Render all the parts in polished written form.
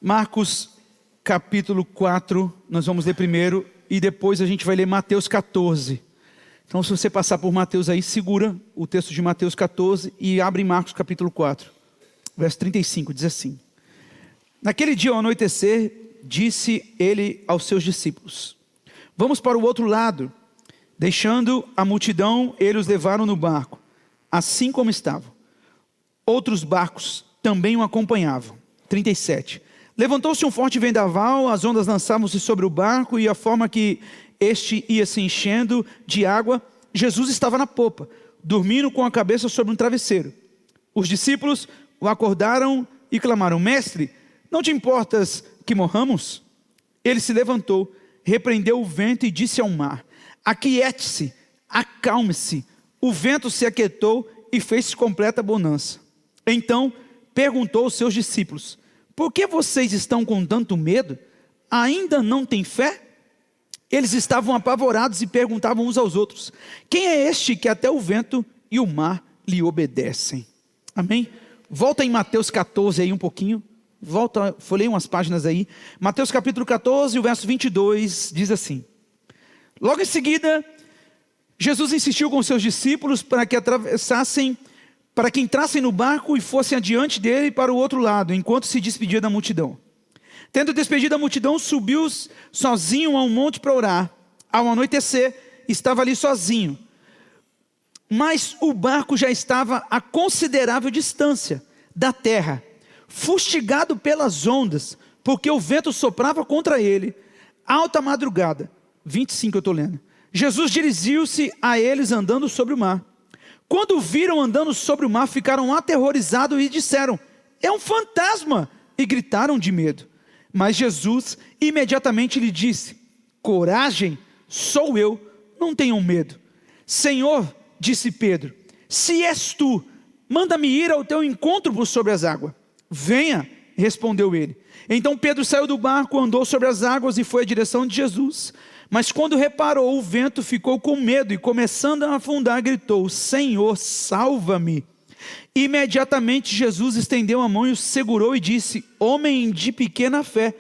Marcos capítulo 4, nós vamos ler primeiro e depois a gente vai ler Mateus 14. Então se você passar por Mateus aí, segura o texto de Mateus 14 e abre Marcos capítulo 4. Verso 35, diz assim: Naquele dia ao anoitecer, disse ele aos seus discípulos: Vamos para o outro lado. Deixando a multidão, eles os levaram no barco, assim como estavam. Outros barcos também o acompanhavam. 37. Levantou-se um forte vendaval, as ondas lançavam-se sobre o barco, e a forma que este ia se enchendo de água, Jesus estava na popa, dormindo com a cabeça sobre um travesseiro. Os discípulos o acordaram e clamaram: Mestre, não te importas que morramos? Ele se levantou, repreendeu o vento e disse ao mar: Aquiete-se, acalme-se. O vento se aquietou e fez completa bonança. Então perguntou aos seus discípulos: Por que vocês estão com tanto medo? Ainda não têm fé? Eles estavam apavorados e perguntavam uns aos outros: Quem é este que até o vento e o mar lhe obedecem? Amém? Volta em Mateus 14 aí um pouquinho. Volta, folhei umas páginas aí. Mateus capítulo 14, o verso 22, diz assim: Logo em seguida, Jesus insistiu com seus discípulos para que entrassem no barco e fossem adiante dele para o outro lado, enquanto se despedia da multidão. Tendo despedido a multidão, subiu sozinho a um monte para orar. Ao anoitecer, estava ali sozinho. Mas o barco já estava a considerável distância da terra, fustigado pelas ondas, porque o vento soprava contra ele. Alta madrugada, 25 eu estou lendo. Jesus dirigiu-se a eles andando sobre o mar. Quando o viram andando sobre o mar, ficaram aterrorizados e disseram: É um fantasma! E gritaram de medo. Mas Jesus imediatamente lhe disse: Coragem, sou eu, não tenham medo. Senhor, disse Pedro, se és tu, manda-me ir ao teu encontro por sobre as águas. Venha, respondeu ele. Então Pedro saiu do barco, andou sobre as águas e foi à direção de Jesus. Mas quando reparou o vento, ficou com medo e, começando a afundar, gritou: Senhor, salva-me. Imediatamente Jesus estendeu a mão e o segurou e disse: Homem de pequena fé,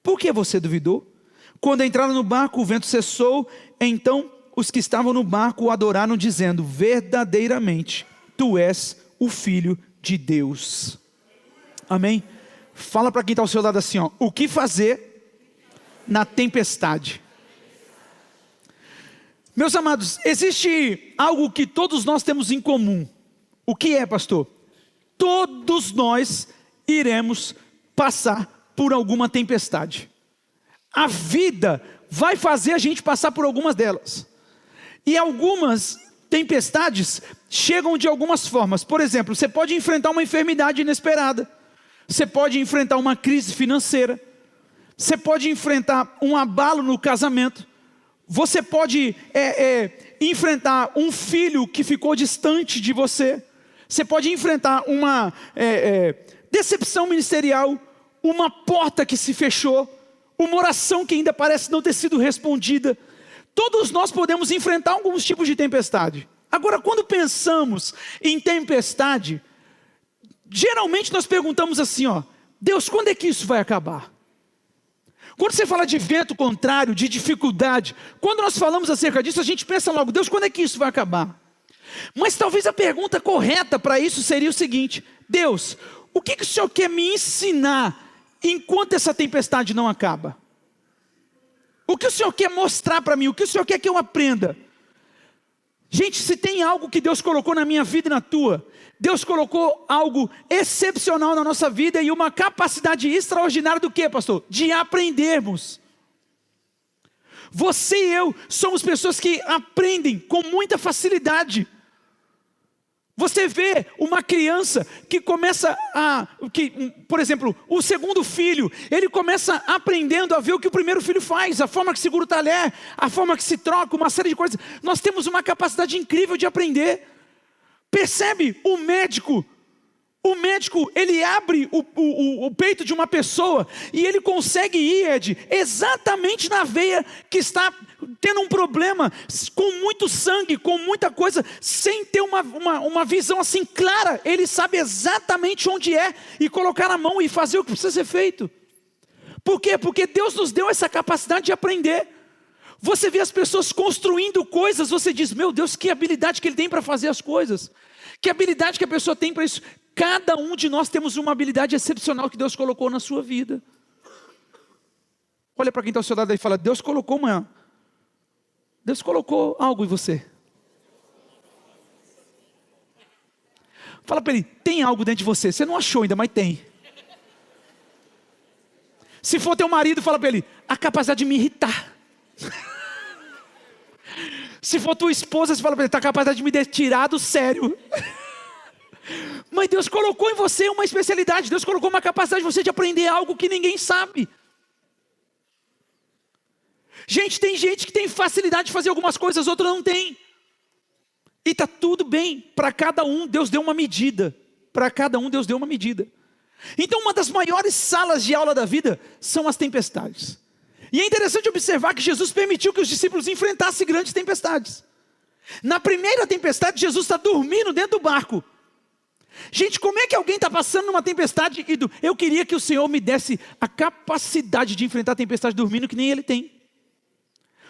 por que você duvidou? Quando entraram no barco, o vento cessou. Então os que estavam no barco o adoraram, dizendo: Verdadeiramente, tu és o Filho de Deus. Amém? Fala para quem está ao seu lado assim, ó: o que fazer na tempestade? Meus amados, existe algo que todos nós temos em comum. O que é, pastor? Todos nós iremos passar por alguma tempestade. A vida vai fazer a gente passar por algumas delas. E algumas tempestades chegam de algumas formas. Por exemplo, você pode enfrentar uma enfermidade inesperada. Você pode enfrentar uma crise financeira. Você pode enfrentar um abalo no casamento. Você pode enfrentar um filho que ficou distante de você. Você pode enfrentar uma decepção ministerial, uma porta que se fechou, uma oração que ainda parece não ter sido respondida. Todos nós podemos enfrentar alguns tipos de tempestade. Agora, quando pensamos em tempestade, geralmente nós perguntamos assim, ó: Deus, quando é que isso vai acabar? Quando você fala de vento contrário, de dificuldade, quando nós falamos acerca disso, a gente pensa logo: Deus, quando é que isso vai acabar? Mas talvez a pergunta correta para isso seria o seguinte: Deus, o que o Senhor quer me ensinar enquanto essa tempestade não acaba? O que o Senhor quer mostrar para mim? O que o Senhor quer que eu aprenda? Gente, se tem algo que Deus colocou na minha vida e na tua, Deus colocou algo excepcional na nossa vida e uma capacidade extraordinária do que, pastor? De aprendermos. Você e eu somos pessoas que aprendem com muita facilidade. Você vê uma criança que começa por exemplo, o segundo filho, ele começa aprendendo a ver o que o primeiro filho faz, a forma que segura o talher, a forma que se troca, uma série de coisas. Nós temos uma capacidade incrível de aprender. Percebe? O médico, ele abre o peito de uma pessoa e ele consegue ir, Ed, exatamente na veia que está tendo um problema, com muito sangue, com muita coisa, sem ter uma visão assim clara. Ele sabe exatamente onde é e colocar a mão e fazer o que precisa ser feito. Por quê? Porque Deus nos deu essa capacidade de aprender. Você vê as pessoas construindo coisas, você diz, meu Deus, que habilidade que ele tem para fazer as coisas. Que habilidade que a pessoa tem para isso. Cada um de nós temos uma habilidade excepcional que Deus colocou na sua vida. Olha para quem está ao seu lado e fala, Deus colocou algo em você. Fala para ele, tem algo dentro de você. Você não achou ainda, mas tem. Se for teu marido, fala para ele, a capacidade de me irritar. Se for tua esposa, você fala para ele, está a capacidade de me tirar do sério. Mas Deus colocou em você uma especialidade. Deus colocou uma capacidade de você de aprender algo que ninguém sabe. Gente, tem gente que tem facilidade de fazer algumas coisas, outra não tem. E está tudo bem. Para cada um, Deus deu uma medida. Para cada um, Deus deu uma medida. Então, uma das maiores salas de aula da vida são as tempestades. E é interessante observar que Jesus permitiu que os discípulos enfrentassem grandes tempestades. Na primeira tempestade, Jesus está dormindo dentro do barco. Gente, como é que alguém está passando numa tempestade e eu queria que o Senhor me desse a capacidade de enfrentar a tempestade dormindo que nem Ele tem.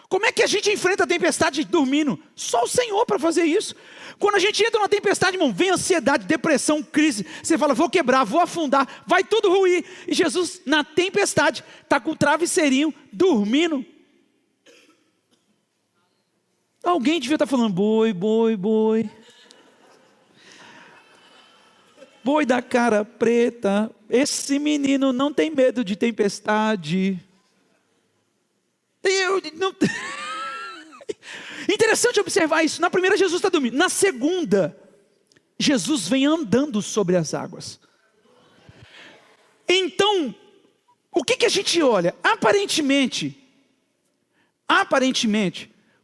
Como é que a gente enfrenta a tempestade dormindo? Só o Senhor para fazer isso. Quando a gente entra numa tempestade, irmão, vem ansiedade, depressão, crise. Você fala, vou quebrar, vou afundar, vai tudo ruir. E Jesus, na tempestade, está com o travesseirinho, dormindo. Alguém devia estar falando, boi, boi, boi. Boi da cara preta, esse menino não tem medo de tempestade. Interessante observar isso. Na primeira, Jesus está dormindo. Na segunda, Jesus vem andando sobre as águas. Então, o que a gente olha? Aparentemente,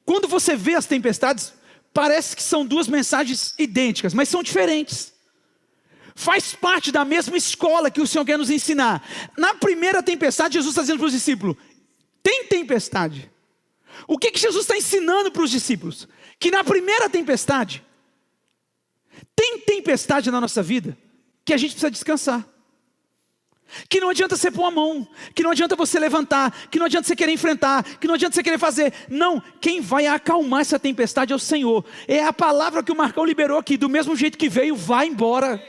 quando você vê as tempestades, parece que são duas mensagens idênticas, mas são diferentes. Faz parte da mesma escola que o Senhor quer nos ensinar. Na primeira tempestade, Jesus está dizendo para os discípulos, tem tempestade. O que Jesus está ensinando para os discípulos? Que na primeira tempestade, tem tempestade na nossa vida, que a gente precisa descansar. Que não adianta você pôr a mão, que não adianta você levantar, que não adianta você querer enfrentar, que não adianta você querer fazer. Não, quem vai acalmar essa tempestade é o Senhor. É a palavra que o Marcão liberou aqui, do mesmo jeito que veio, vai embora.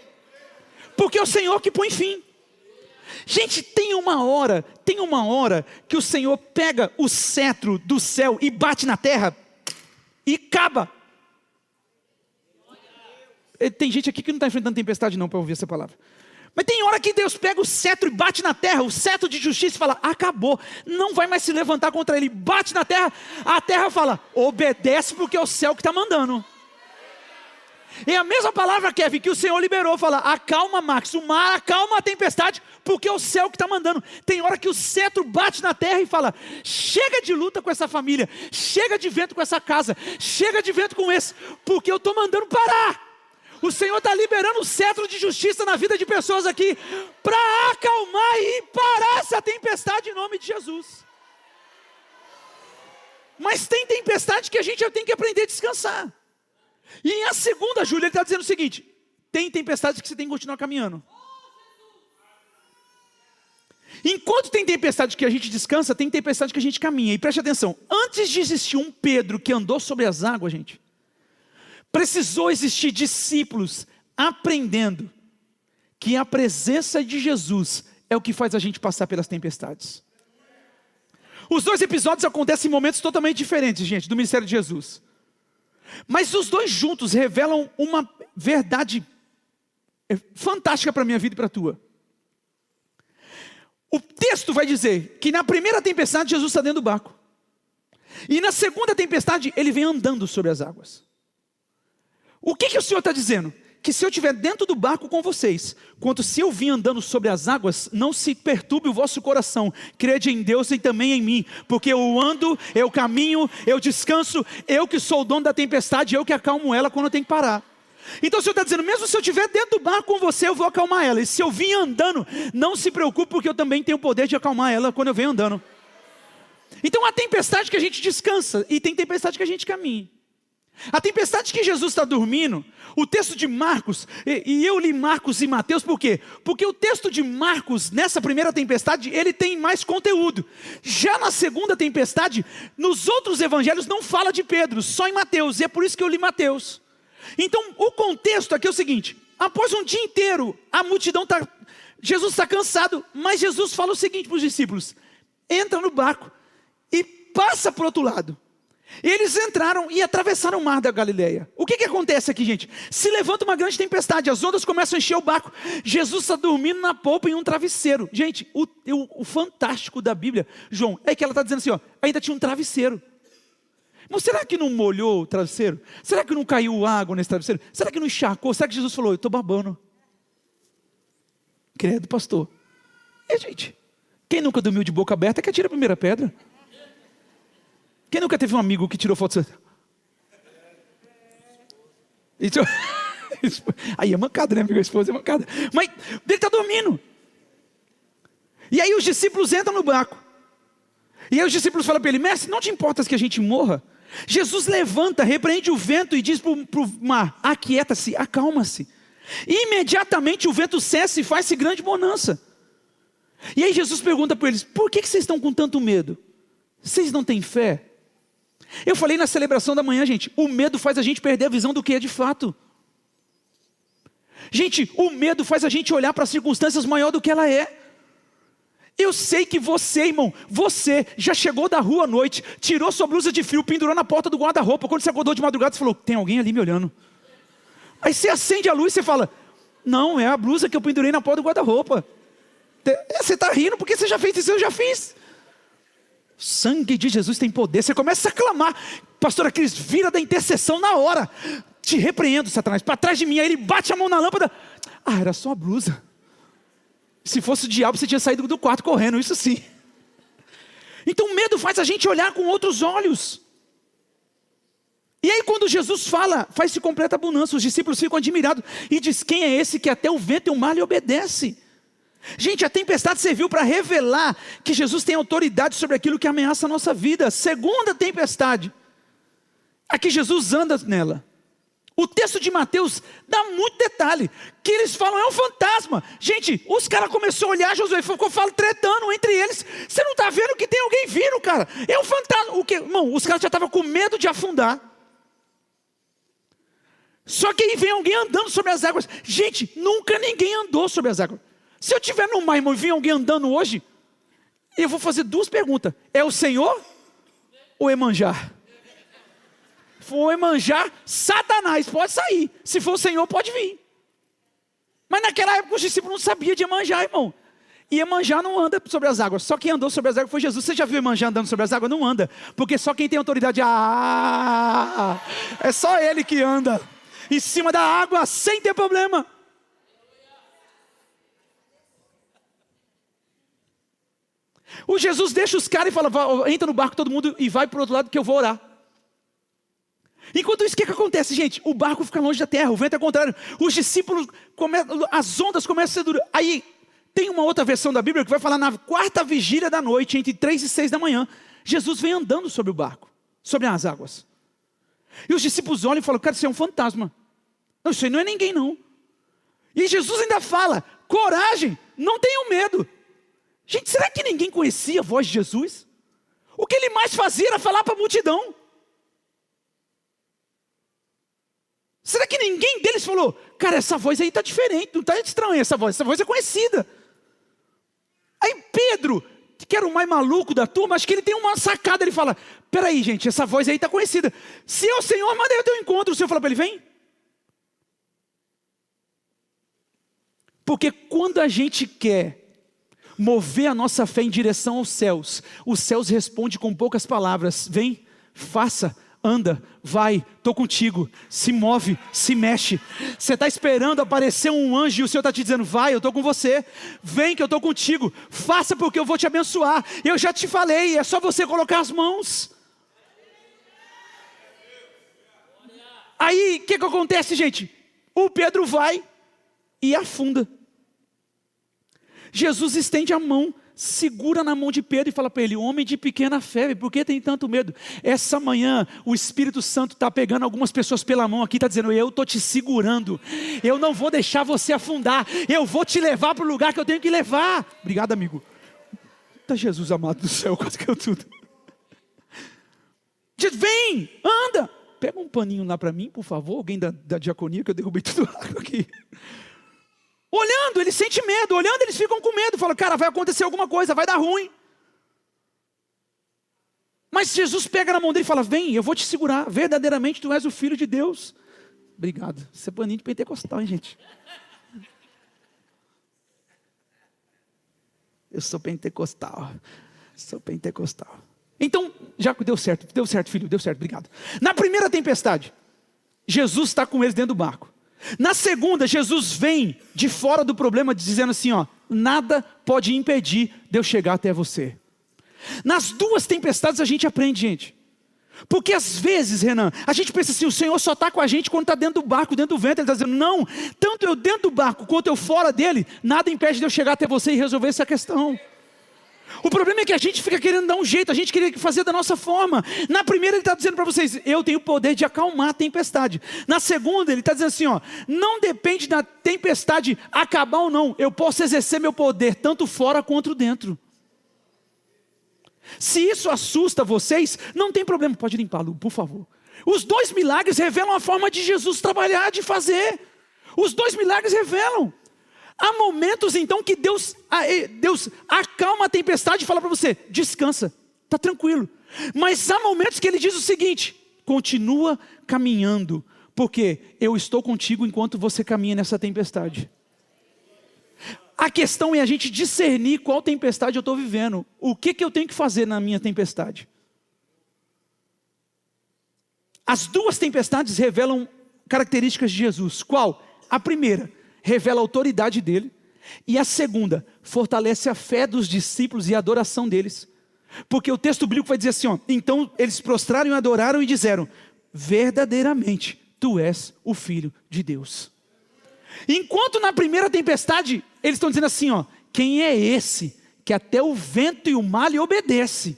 Porque é o Senhor que põe fim. Gente, tem uma hora que o Senhor pega o cetro do céu e bate na terra e acaba. Tem gente aqui que não está enfrentando tempestade não para ouvir essa palavra. Mas tem hora que Deus pega o cetro e bate na terra, o cetro de justiça, e fala, acabou, não vai mais se levantar contra ele. Bate na terra, a terra fala, obedece porque é o céu que está mandando. É a mesma palavra, Kevin, que o Senhor liberou, fala, acalma Max, o mar acalma a tempestade, porque é o céu que está mandando. Tem hora que o cetro bate na terra e fala, chega de luta com essa família, chega de vento com essa casa, chega de vento com esse, porque eu estou mandando parar. O Senhor está liberando o cetro de justiça na vida de pessoas aqui, para acalmar e parar essa tempestade em nome de Jesus. Mas tem tempestade que a gente já tem que aprender a descansar. E a segunda, Júlia, ele está dizendo o seguinte, tem tempestades que você tem que continuar caminhando. Enquanto tem tempestade que a gente descansa, tem tempestade que a gente caminha. E preste atenção, antes de existir um Pedro que andou sobre as águas, gente, precisou existir discípulos aprendendo que a presença de Jesus é o que faz a gente passar pelas tempestades. Os dois episódios acontecem em momentos totalmente diferentes, gente, do ministério de Jesus. Mas os dois juntos revelam uma verdade fantástica para a minha vida e para a tua. O texto vai dizer que na primeira tempestade Jesus está dentro do barco. E na segunda tempestade ele vem andando sobre as águas. O que o Senhor está dizendo? Que se eu estiver dentro do barco com vocês, quanto se eu vim andando sobre as águas, não se perturbe o vosso coração, crede em Deus e também em mim, porque eu ando, eu caminho, eu descanso, eu que sou o dono da tempestade, eu que acalmo ela quando eu tenho que parar. Então o Senhor está dizendo, mesmo se eu estiver dentro do barco com você, eu vou acalmar ela, e se eu vim andando, não se preocupe, porque eu também tenho o poder de acalmar ela quando eu venho andando. Então há tempestade que a gente descansa e tem tempestade que a gente caminha. A tempestade que Jesus está dormindo, o texto de Marcos, e eu li Marcos e Mateus, por quê? Porque o texto de Marcos, nessa primeira tempestade, ele tem mais conteúdo. Já na segunda tempestade, nos outros evangelhos não fala de Pedro, só em Mateus, e é por isso que eu li Mateus. Então o contexto aqui é o seguinte: após um dia inteiro, a multidão está, Jesus está cansado, mas Jesus fala o seguinte para os discípulos: entra no barco e passa para o outro lado. Eles entraram e atravessaram o mar da Galileia. O que acontece aqui, gente? Se levanta uma grande tempestade, as ondas começam a encher o barco. Jesus está dormindo na polpa em um travesseiro. Gente, o fantástico da Bíblia, João, é que ela está dizendo assim, ó, ainda tinha um travesseiro. Mas será que não molhou o travesseiro? Será que não caiu água nesse travesseiro? Será que não encharcou? Será que Jesus falou, eu estou babando? Credo, pastor. E gente, quem nunca dormiu de boca aberta que atira a primeira pedra? Quem nunca teve um amigo que tirou foto? Isso... Aí é mancada, né, amigo? A esposa é mancada. Mas ele está dormindo. E aí os discípulos entram no barco. E aí os discípulos falam para ele, mestre, não te importas que a gente morra? Jesus levanta, repreende o vento e diz para o mar, aquieta-se, acalma-se. E imediatamente o vento cessa e faz-se grande bonança. E aí Jesus pergunta para eles, por que vocês estão com tanto medo? Vocês não têm fé? Eu falei na celebração da manhã, gente, o medo faz a gente perder a visão do que é de fato. Gente, o medo faz a gente olhar para as circunstâncias maior do que ela é. Eu sei que você, irmão, você já chegou da rua à noite, tirou sua blusa de frio, pendurou na porta do guarda-roupa. Quando você acordou de madrugada, você falou, tem alguém ali me olhando. Aí você acende a luz e você fala, não, é a blusa que eu pendurei na porta do guarda-roupa. Você está rindo porque você já fez isso, eu já fiz. O sangue de Jesus tem poder. Você começa a clamar, pastora Cris, vira da intercessão na hora. Te repreendo, Satanás, para trás de mim. Aí ele bate a mão na lâmpada. Ah, era só a blusa. Se fosse o diabo, você tinha saído do quarto correndo, isso sim. Então o medo faz a gente olhar com outros olhos. E aí quando Jesus fala, faz-se completa abundância. Os discípulos ficam admirados e diz, quem é esse que até o vento e o mar lhe obedece? Gente, a tempestade serviu para revelar que Jesus tem autoridade sobre aquilo que ameaça a nossa vida. Segunda tempestade, aqui Jesus anda nela. O texto de Mateus dá muito detalhe, que eles falam, é um fantasma. Gente, os caras começaram a olhar Josué, ficou tretando entre eles. Você não está vendo que tem alguém vindo, cara? É um fantasma. O quê? Irmão, os caras já estavam com medo de afundar. Só que aí vem alguém andando sobre as águas. Gente, nunca ninguém andou sobre as águas. Se eu estiver no mar, irmão, e vir alguém andando hoje, eu vou fazer duas perguntas. É o Senhor ou Emanjá? Se for Emanjá, Satanás pode sair. Se for o Senhor, pode vir. Mas naquela época os discípulos não sabiam de Emanjá, irmão. E Emanjá não anda sobre as águas. Só quem andou sobre as águas foi Jesus. Você já viu Emanjá andando sobre as águas? Não anda. Porque só quem tem autoridade, é só ele que anda em cima da água sem ter problema. O Jesus deixa os caras e fala, entra no barco todo mundo e vai para o outro lado que eu vou orar. Enquanto isso, o que acontece, gente? O barco fica longe da terra, o vento é contrário. Os discípulos, as ondas começam a ser duras. Aí, tem uma outra versão da Bíblia que vai falar na quarta vigília da noite, entre 3 e 6 da manhã, Jesus vem andando sobre o barco, sobre as águas. E os discípulos olham e falam, cara, isso é um fantasma. Não, isso aí não é ninguém não. E Jesus ainda fala, coragem, não tenham medo. Gente, será que ninguém conhecia a voz de Jesus? O que ele mais fazia era falar para a multidão. Será que ninguém deles falou, cara, essa voz aí está diferente, não está estranha essa voz é conhecida. Aí Pedro, que era o mais maluco da turma, acho que ele tem uma sacada, ele fala, peraí gente, essa voz aí está conhecida. Se é o Senhor, manda eu ter um encontro. O Senhor fala para ele, vem. Porque quando a gente quer mover a nossa fé em direção aos céus respondem com poucas palavras, vem, faça, anda, vai, estou contigo, se move, se mexe. Você está esperando aparecer um anjo e o Senhor está te dizendo, vai, eu estou com você, vem que eu estou contigo, faça porque eu vou te abençoar, eu já te falei, é só você colocar as mãos. Aí, o que acontece, gente? O Pedro vai e afunda. Jesus estende a mão, segura na mão de Pedro e fala para ele: homem de pequena fé, por que tem tanto medo? Essa manhã o Espírito Santo está pegando algumas pessoas pela mão aqui, está dizendo: eu estou te segurando, eu não vou deixar você afundar, eu vou te levar para o lugar que eu tenho que levar. Obrigado, amigo. Tá, Jesus amado do céu, quase que eu tudo. Diz: vem, anda. Pega um paninho lá para mim, por favor, alguém da diaconia, que eu derrubei tudo água aqui. Olhando, eles sentem medo, olhando, eles ficam com medo, falam: cara, vai acontecer alguma coisa, vai dar ruim. Mas Jesus pega na mão dele e fala: vem, eu vou te segurar, verdadeiramente tu és o Filho de Deus. Obrigado, isso é paninho de pentecostal, hein, gente? Eu sou pentecostal, Então, já deu certo, filho, deu certo, obrigado. Na primeira tempestade, Jesus está com eles dentro do barco. Na segunda, Jesus vem de fora do problema, dizendo assim: ó, nada pode impedir de eu chegar até você. Nas duas tempestades a gente aprende, gente. Porque às vezes, Renan, a gente pensa assim: o Senhor só está com a gente quando está dentro do barco, dentro do vento. Ele está dizendo: não, tanto eu dentro do barco quanto eu fora dele, nada impede de eu chegar até você e resolver essa questão. O problema é que a gente fica querendo dar um jeito, a gente queria fazer da nossa forma. Na primeira ele está dizendo para vocês: eu tenho o poder de acalmar a tempestade. Na segunda ele está dizendo assim: ó, não depende da tempestade acabar ou não, eu posso exercer meu poder tanto fora quanto dentro. Se isso assusta vocês, não tem problema, pode limpá-lo, por favor. Os dois milagres revelam a forma de Jesus trabalhar, de fazer. Os dois milagres revelam. Há momentos então que Deus acalma a tempestade e fala para você: descansa, está tranquilo. Mas há momentos que Ele diz o seguinte: continua caminhando, porque eu estou contigo enquanto você caminha nessa tempestade. A questão é a gente discernir qual tempestade eu estou vivendo. O que eu tenho que fazer na minha tempestade? As duas tempestades revelam características de Jesus. Qual? A primeira revela a autoridade dele, e a segunda fortalece a fé dos discípulos e a adoração deles. Porque o texto bíblico vai dizer assim, ó: então eles prostraram e adoraram e disseram: verdadeiramente tu és o Filho de Deus. Enquanto na primeira tempestade eles estão dizendo assim, ó: quem é esse que até o vento e o mar lhe obedece?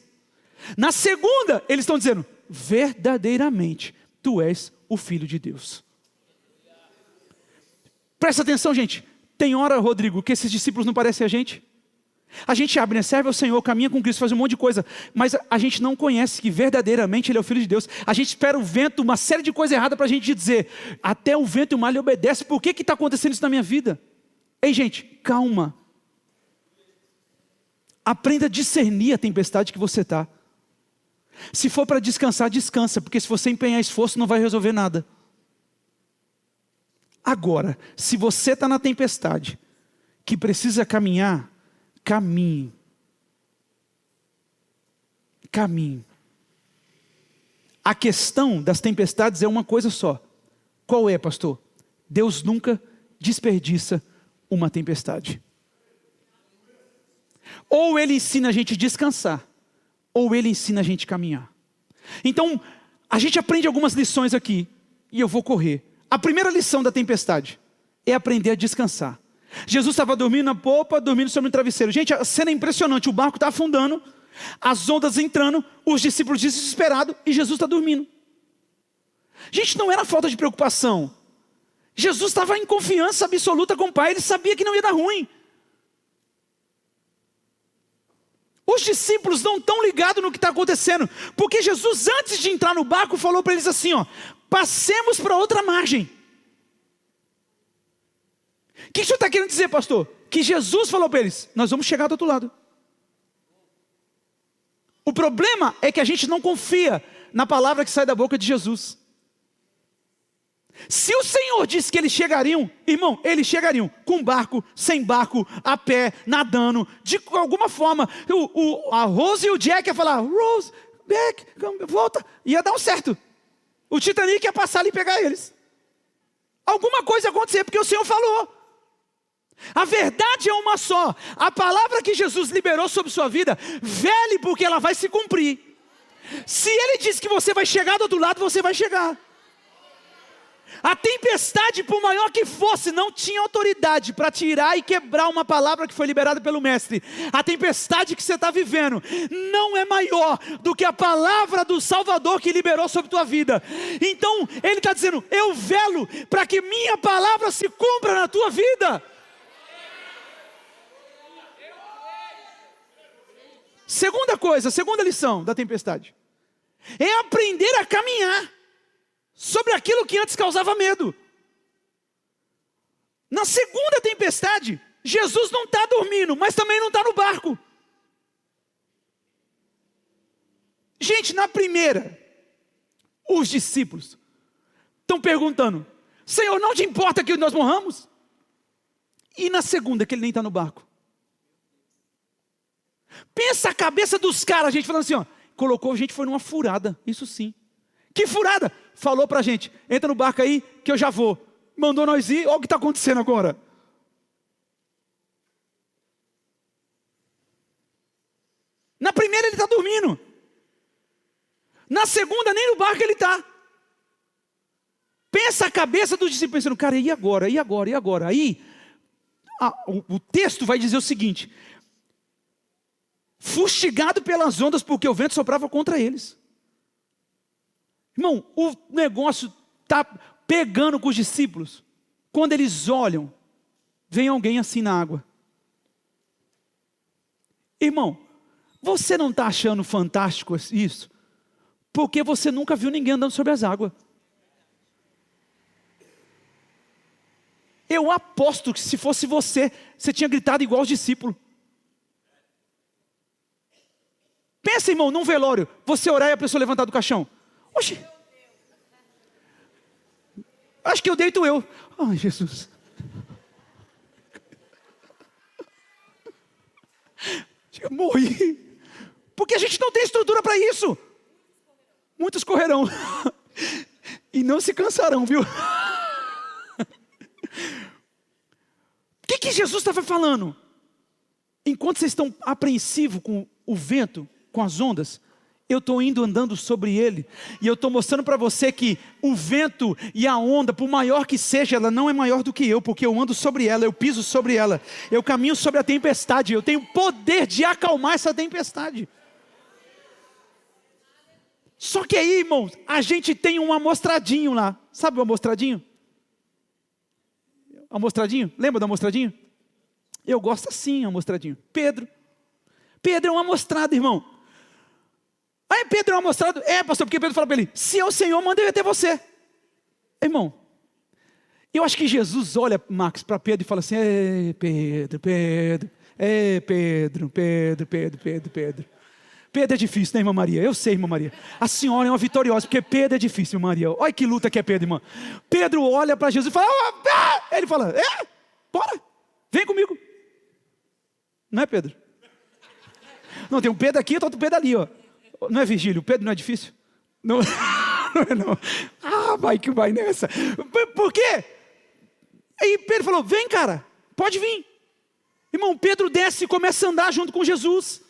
Na segunda eles estão dizendo: verdadeiramente tu és o Filho de Deus. Presta atenção, gente. Tem hora, Rodrigo, que esses discípulos não parecem a gente. A gente abre, né? Serve ao Senhor, caminha com Cristo, faz um monte de coisa, mas a gente não conhece que verdadeiramente Ele é o Filho de Deus. A gente espera o vento, uma série de coisas erradas para a gente dizer: até o vento e o mar lhe obedecem. Por que está acontecendo isso na minha vida? Ei, gente, calma. Aprenda a discernir a tempestade que você está. Se for para descansar, descansa, porque se você empenhar esforço não vai resolver nada. Agora, se você está na tempestade, que precisa caminhar, caminhe. Caminhe. A questão das tempestades é uma coisa só. Qual é, pastor? Deus nunca desperdiça uma tempestade. Ou Ele ensina a gente a descansar, ou Ele ensina a gente a caminhar. Então, a gente aprende algumas lições aqui, e eu vou correr. A primeira lição da tempestade é aprender a descansar. Jesus estava dormindo na popa, dormindo sobre um travesseiro. Gente, a cena é impressionante, o barco está afundando, as ondas entrando, os discípulos desesperados, e Jesus está dormindo. Gente, não era falta de preocupação. Jesus estava em confiança absoluta com o Pai, ele sabia que não ia dar ruim. Os discípulos não estão ligados no que está acontecendo, porque Jesus, antes de entrar no barco, falou para eles assim, ó: passemos para outra margem. O que o senhor está querendo dizer, pastor? Que Jesus falou para eles: nós vamos chegar do outro lado. O problema é que a gente não confia na palavra que sai da boca de Jesus. Se o Senhor disse que eles chegariam, irmão, eles chegariam com barco, sem barco, a pé, nadando, de alguma forma. A Rose e o Jack iam falar: Rose, Jack, volta, ia dar um certo. O Titanic ia passar ali e pegar eles. Alguma coisa ia acontecer, porque o Senhor falou. A verdade é uma só. A palavra que Jesus liberou sobre sua vida, vele, porque ela vai se cumprir. Se Ele disse que você vai chegar do outro lado, você vai chegar. A tempestade, por maior que fosse, não tinha autoridade para tirar e quebrar uma palavra que foi liberada pelo mestre. A tempestade que você está vivendo não é maior do que a palavra do Salvador que liberou sobre tua vida. Então ele está dizendo: eu velo para que minha palavra se cumpra na tua vida. Segunda coisa, segunda lição da tempestade, é aprender a caminhar sobre aquilo que antes causava medo. Na segunda tempestade, Jesus não está dormindo, mas também não está no barco. Gente, na primeira, os discípulos estão perguntando: Senhor, não te importa que nós morramos? E na segunda, que ele nem está no barco. Pensa a cabeça dos caras, a gente falando assim, ó, colocou a gente, foi numa furada, isso sim. Que furada? Falou pra gente: entra no barco aí que eu já vou. Mandou nós ir, olha o que está acontecendo agora. Na primeira ele está dormindo. Na segunda nem no barco ele está. Pensa a cabeça dos discípulos pensando: cara, e agora? E agora? E agora? Aí o texto vai dizer o seguinte: fustigado pelas ondas, porque o vento soprava contra eles. Irmão, o negócio está pegando com os discípulos. Quando eles olham, vem alguém assim na água. Irmão, você não está achando fantástico isso? Porque você nunca viu ninguém andando sobre as águas. Eu aposto que se fosse você, você tinha gritado igual os discípulos. Pensa, irmão, num velório, você orar e a pessoa levantar do caixão. Oxi, acho que eu deito eu. Ai, Jesus. Eu morri. Porque a gente não tem estrutura para isso. Muitos correrão e não se cansarão, viu? O que Jesus estava falando? Enquanto vocês estão apreensivos com o vento, com as ondas, eu estou indo andando sobre ele, e eu estou mostrando para você que o vento e a onda, por maior que seja, ela não é maior do que eu, porque eu ando sobre ela, eu piso sobre ela, eu caminho sobre a tempestade, eu tenho poder de acalmar essa tempestade. Só que aí, irmãos, a gente tem um amostradinho lá. Sabe o amostradinho? Amostradinho? Lembra do amostradinho? Eu gosto assim, amostradinho. Pedro é um amostrado, irmão. Aí Pedro é um amostrado. É, pastor, porque Pedro fala para ele: se é o Senhor, manda eu até você. Irmão, eu acho que Jesus olha, Max, para Pedro e fala assim: ei, Pedro. Ei, Pedro. Pedro é difícil, né, irmã Maria? Eu sei, irmã Maria. A senhora é uma vitoriosa, porque Pedro é difícil, irmã Maria. Olha que luta que é Pedro, irmã. Pedro olha para Jesus e fala: ele fala: bora, vem comigo. Não é, Pedro? Não, tem um Pedro aqui e outro Pedro ali, ó. Não é, Virgílio? O Pedro não é difícil? Não, não é não. Vai que vai nessa. Por quê? Aí Pedro falou: vem, cara, pode vir. Irmão, Pedro desce e começa a andar junto com Jesus.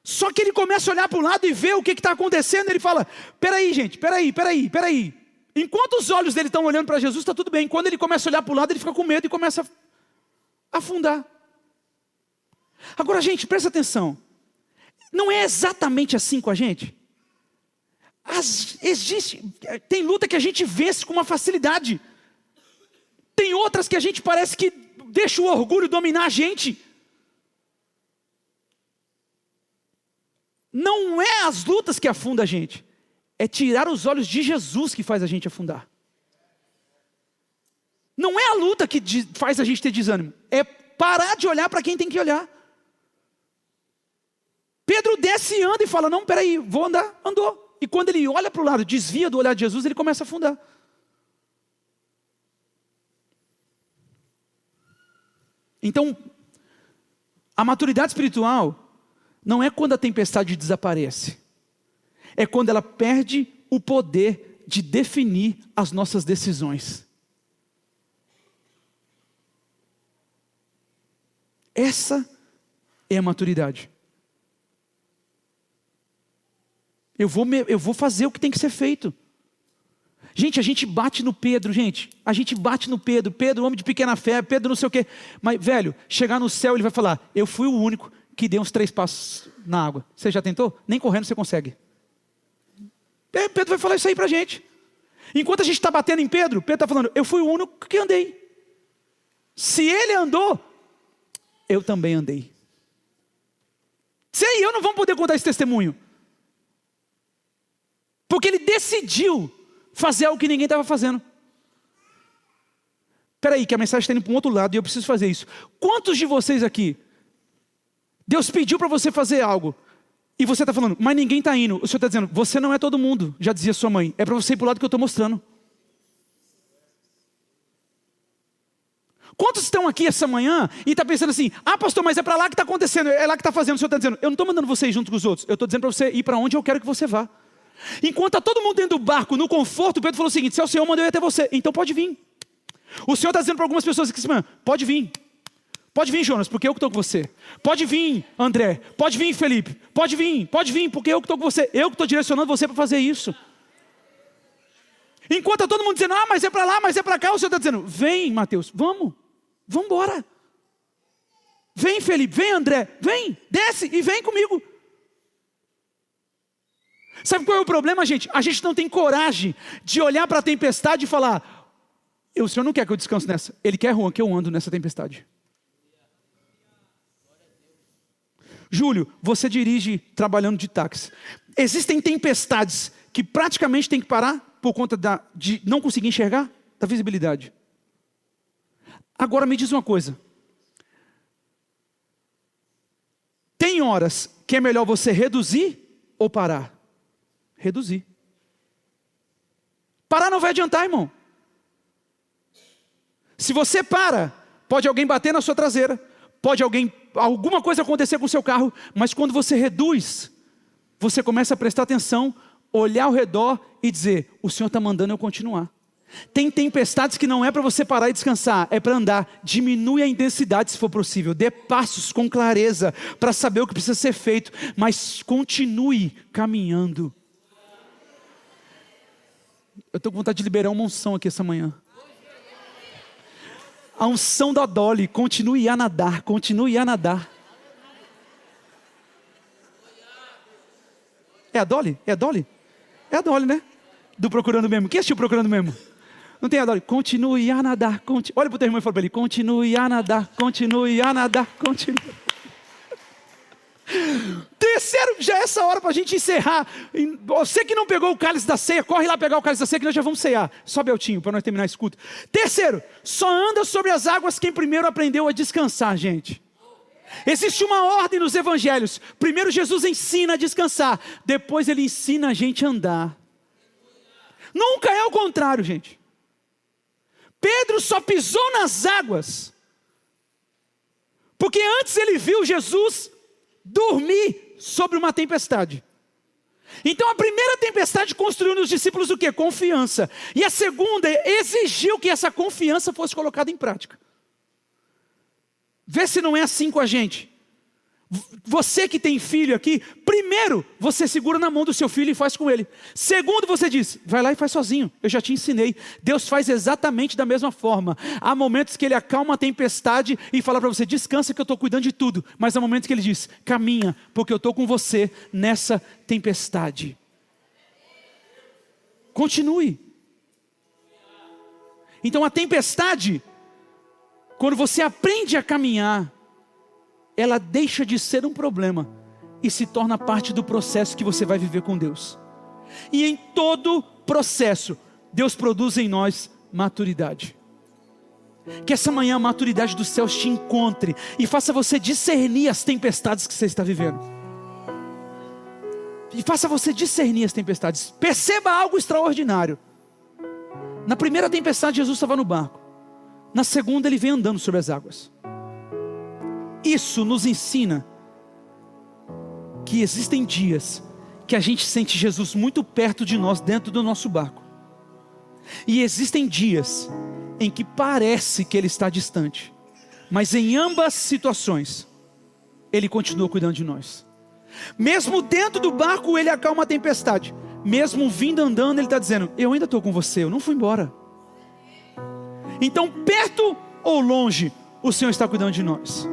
Só que ele começa a olhar para o lado e ver o que está acontecendo. Ele fala: peraí, gente, peraí. Enquanto os olhos dele estão olhando para Jesus, está tudo bem. Quando ele começa a olhar para o lado, ele fica com medo e começa a afundar. Agora, gente, presta atenção. Não é exatamente assim com a gente? Tem luta que a gente vence com uma facilidade. Tem outras que a gente parece que deixa o orgulho dominar a gente. Não é as lutas que afundam a gente. É tirar os olhos de Jesus que faz a gente afundar. Não é a luta que faz a gente ter desânimo. É parar de olhar para quem tem que olhar. Pedro desce e anda e fala: não, peraí, vou andar. Andou. E quando ele olha para o lado, desvia do olhar de Jesus, ele começa a afundar. Então, a maturidade espiritual não é quando a tempestade desaparece. É quando ela perde o poder de definir as nossas decisões. Essa é a maturidade. Eu vou fazer o que tem que ser feito. Gente, a gente bate no Pedro, gente. A gente bate no Pedro. Pedro, homem de pequena fé. Pedro não sei o quê. Mas, velho, chegar no céu ele vai falar: eu fui o único que deu uns 3 passos na água. Você já tentou? Nem correndo você consegue. Pedro vai falar isso aí pra gente. Enquanto a gente está batendo em Pedro, Pedro está falando: eu fui o único que andei. Se ele andou, eu também andei. Você e eu não vamos poder contar esse testemunho. Porque ele decidiu fazer algo que ninguém estava fazendo. Espera aí, que a mensagem está indo para um outro lado e eu preciso fazer isso. Quantos de vocês aqui, Deus pediu para você fazer algo, e você está falando, mas ninguém está indo. O Senhor está dizendo, você não é todo mundo, já dizia sua mãe. É para você ir para o lado que eu estou mostrando. Quantos estão aqui essa manhã e estão pensando assim, pastor, mas é para lá que está acontecendo, é lá que está fazendo. O Senhor está dizendo, eu não estou mandando você ir junto com os outros, eu estou dizendo para você ir para onde eu quero que você vá. Enquanto está todo mundo dentro do barco, no conforto, Pedro falou o seguinte: se é o Senhor, mandou eu ir até você, então pode vir. O Senhor está dizendo para algumas pessoas aqui, pode vir. Pode vir, Jonas, porque eu que estou com você. Pode vir, André. Pode vir, Felipe. Pode vir, porque eu que estou com você. Eu que estou direcionando você para fazer isso. Enquanto está todo mundo dizendo, mas é para lá, mas é para cá, o Senhor está dizendo, vem, Mateus, vamos embora. Vem, Felipe, vem, André, vem, desce e vem comigo. Sabe qual é o problema, gente? A gente não tem coragem de olhar para a tempestade e falar, o Senhor não quer que eu descanse nessa. Ele quer, Juan, que eu ando nessa tempestade. Júlio, você dirige trabalhando de táxi. Existem tempestades que praticamente tem que parar por conta de não conseguir enxergar, da visibilidade. Agora me diz uma coisa. Tem horas que é melhor você reduzir ou parar? Reduzir. Parar não vai adiantar, irmão. Se você para, pode alguém bater na sua traseira, pode alguma coisa acontecer com o seu carro, mas quando você reduz, você começa a prestar atenção, olhar ao redor e dizer, o Senhor está mandando eu continuar. Tem tempestades que não é para você parar e descansar, é para andar. Diminui a intensidade se for possível, dê passos com clareza para saber o que precisa ser feito, mas continue caminhando. Eu estou com vontade de liberar uma unção aqui essa manhã. A unção da Dolly, continue a nadar, continue a nadar. É a Dolly? É a Dolly? É a Dolly, né? Do Procurando Memo. Quem assistiu Procurando Memo? Não tem a Dolly? Continue a nadar. Olha para o teu irmão e fala para ele, continue a nadar, continue a nadar, continue. Terceiro, já é essa hora para a gente encerrar. Você que não pegou o cálice da ceia, corre lá pegar o cálice da ceia que nós já vamos ceiar. Sobe Eltinho para nós terminar a escuta. Terceiro, só anda sobre as águas quem primeiro aprendeu a descansar, gente. Existe uma ordem nos evangelhos. Primeiro Jesus ensina a descansar, depois ele ensina a gente a andar. Nunca é o contrário, gente. Pedro só pisou nas águas porque antes ele viu Jesus dormir sobre uma tempestade. Então a primeira tempestade construiu nos discípulos o quê? Confiança. E a segunda exigiu que essa confiança fosse colocada em prática. Vê se não é assim com a gente. Você que tem filho aqui, primeiro você segura na mão do seu filho e faz com ele. Segundo você diz, vai lá e faz sozinho, eu já te ensinei. Deus faz exatamente da mesma forma. Há momentos que Ele acalma a tempestade e fala para você, descansa que eu estou cuidando de tudo. Mas há momentos que Ele diz, caminha, porque eu estou com você nessa tempestade. Continue. Então a tempestade, quando você aprende a caminhar, ela deixa de ser um problema e se torna parte do processo que você vai viver com Deus. E em todo processo, Deus produz em nós maturidade. Que essa manhã a maturidade dos céus te encontre e faça você discernir as tempestades que você está vivendo. E faça você discernir as tempestades. Perceba algo extraordinário. Na primeira tempestade, Jesus estava no barco. Na segunda, Ele vem andando sobre as águas. Isso nos ensina que existem dias que a gente sente Jesus muito perto de nós, dentro do nosso barco. E existem dias em que parece que Ele está distante. Mas em ambas situações, Ele continua cuidando de nós. Mesmo dentro do barco, Ele acalma a tempestade. mesmo vindo andando, Ele está dizendo: eu ainda estou com você, eu não fui embora. Então, perto ou longe, o Senhor está cuidando de nós.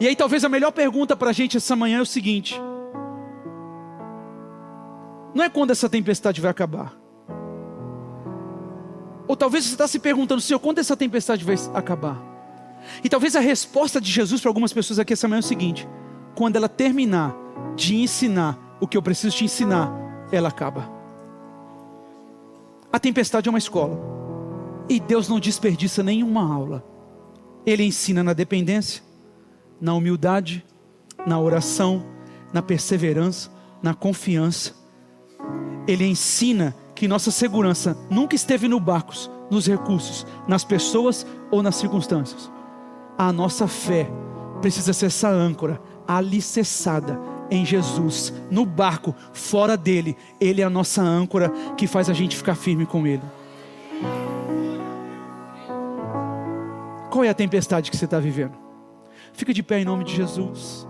E aí talvez a melhor pergunta para a gente essa manhã é o seguinte: não é quando essa tempestade vai acabar. Ou talvez você está se perguntando: Senhor, quando essa tempestade vai acabar? E talvez a resposta de Jesus para algumas pessoas aqui essa manhã é o seguinte: quando ela terminar de ensinar o que eu preciso te ensinar, ela acaba. A tempestade é uma escola, e Deus não desperdiça nenhuma aula. Ele ensina na dependência, na humildade, na oração, na perseverança, na confiança. Ele ensina que nossa segurança nunca esteve no barcos, nos recursos, nas pessoas ou nas circunstâncias. A nossa fé precisa ser essa âncora alicerçada em Jesus, no barco, fora dele. Ele é a nossa âncora que faz a gente ficar firme com Ele. Qual é a tempestade que você está vivendo? Fica de pé em nome de Jesus.